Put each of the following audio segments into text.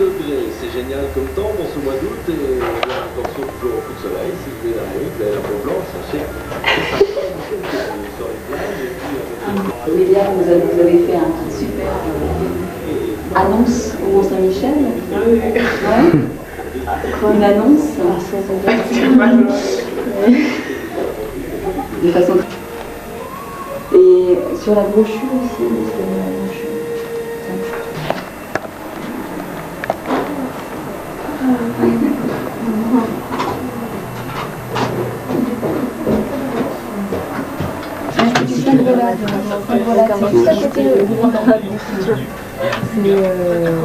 degrés, c'est génial comme temps pour ce mois d'août et attention toujours au coup de soleil, si vous voulez la nuit, vous avez la peau blanche, sachez que c'est sympa sur les plages et puis Lélia, vous avez fait un super annonce au Mont-Saint-Michel. Ouais. Une annonce. De façon. Et sur la brochure aussi,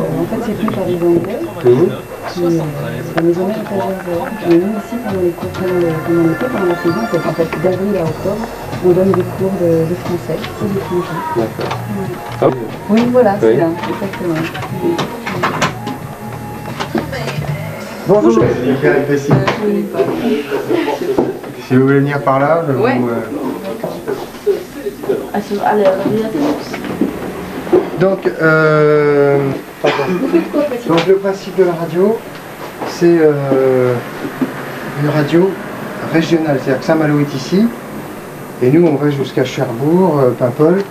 en fait, c'est pris par des Anglais. La maison mère est à Jersey. Et nous ici, pendant les cours, pendant l'été, pendant la saison, en fait, d'avril à octobre, on donne des cours de français aux étrangers. D'accord. Hop. Oui, voilà, c'est là, exactement. Bonjour. Si vous voulez venir par là, je vous... Donc le principe de la radio, c'est une radio régionale, c'est-à-dire que Saint-Malo est ici, et nous on va jusqu'à Cherbourg, Paimpol,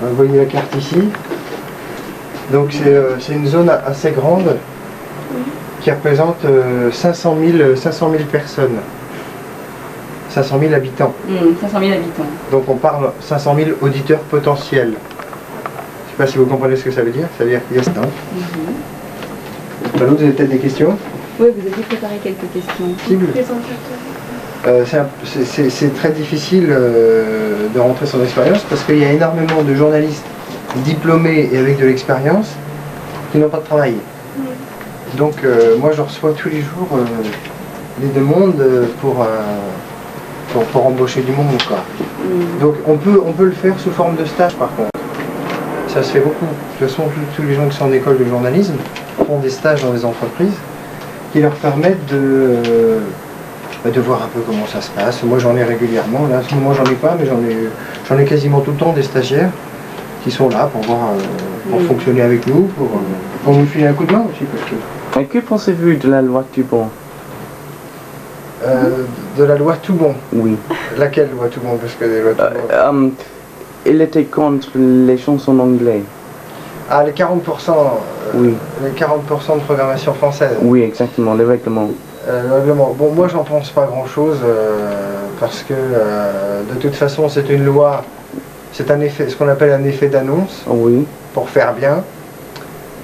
vous voyez la carte ici. Donc c'est une zone assez grande qui représente 500 000 personnes, 500 000 habitants. 500 000 habitants. Donc on parle 500 000 auditeurs potentiels. Je ne sais pas si vous comprenez ce que ça veut dire. Ça veut dire qu'il y a ça. Vous avez peut-être des questions? Oui, vous avez préparé quelques questions. C'est très difficile de rentrer son expérience parce qu'il y a énormément de journalistes diplômés et avec de l'expérience qui n'ont pas de travail. Donc moi je reçois tous les jours des demandes pour embaucher du monde, quoi. Donc on peut le faire sous forme de stage par contre. Ça se fait beaucoup. De toute façon, tous les gens qui sont en école de journalisme font des stages dans les entreprises qui leur permettent de voir un peu comment ça se passe. Moi j'en ai régulièrement, là à ce moment j'en ai pas, mais j'en ai quasiment tout le temps des stagiaires qui sont là pour voir, pour fonctionner avec nous, pour nous filer un coup de main aussi. Parce que pensez-vous de la loi Toubon? De la loi Toubon? Oui. Laquelle loi Toubon? Parce que des lois Toubon... il était contre les chansons anglaises. Ah, les 40%, oui. Les 40% de programmation française. Oui, exactement, le règlement. Le règlement. Bon, moi j'en pense pas grand-chose, parce que de toute façon c'est une loi, c'est un effet, ce qu'on appelle un effet d'annonce, oui. Pour faire bien,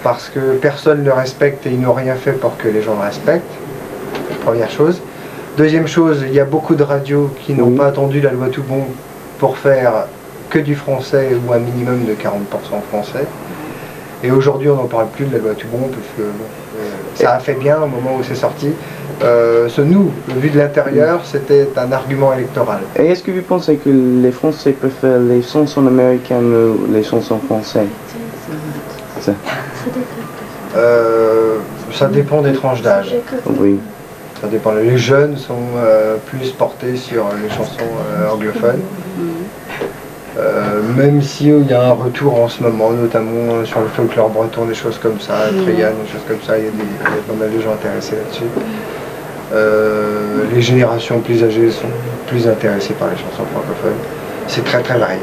parce que personne ne le respecte et ils n'ont rien fait pour que les gens le respectent, première chose. Deuxième chose, il y a beaucoup de radios qui n'ont pas attendu la loi Toubon pour faire que du français ou un minimum de 40% français. Et aujourd'hui on n'en parle plus de la loi Toubon parce que ça a fait bien au moment où c'est sorti. Nous, vu de l'intérieur, c'était un argument électoral. Et est-ce que vous pensez que les Français préfèrent les chansons américaines ou les chansons françaises? Ça dépend des tranches d'âge. Oui. Ça dépend. Les jeunes sont plus portés sur les chansons anglophones. Même si il y a un retour en ce moment, notamment sur le folklore breton, des choses comme ça, Treyane, des choses comme ça, il y a pas mal de gens intéressés là-dessus. Les générations plus âgées sont plus intéressées par les chansons francophones. C'est très très varié.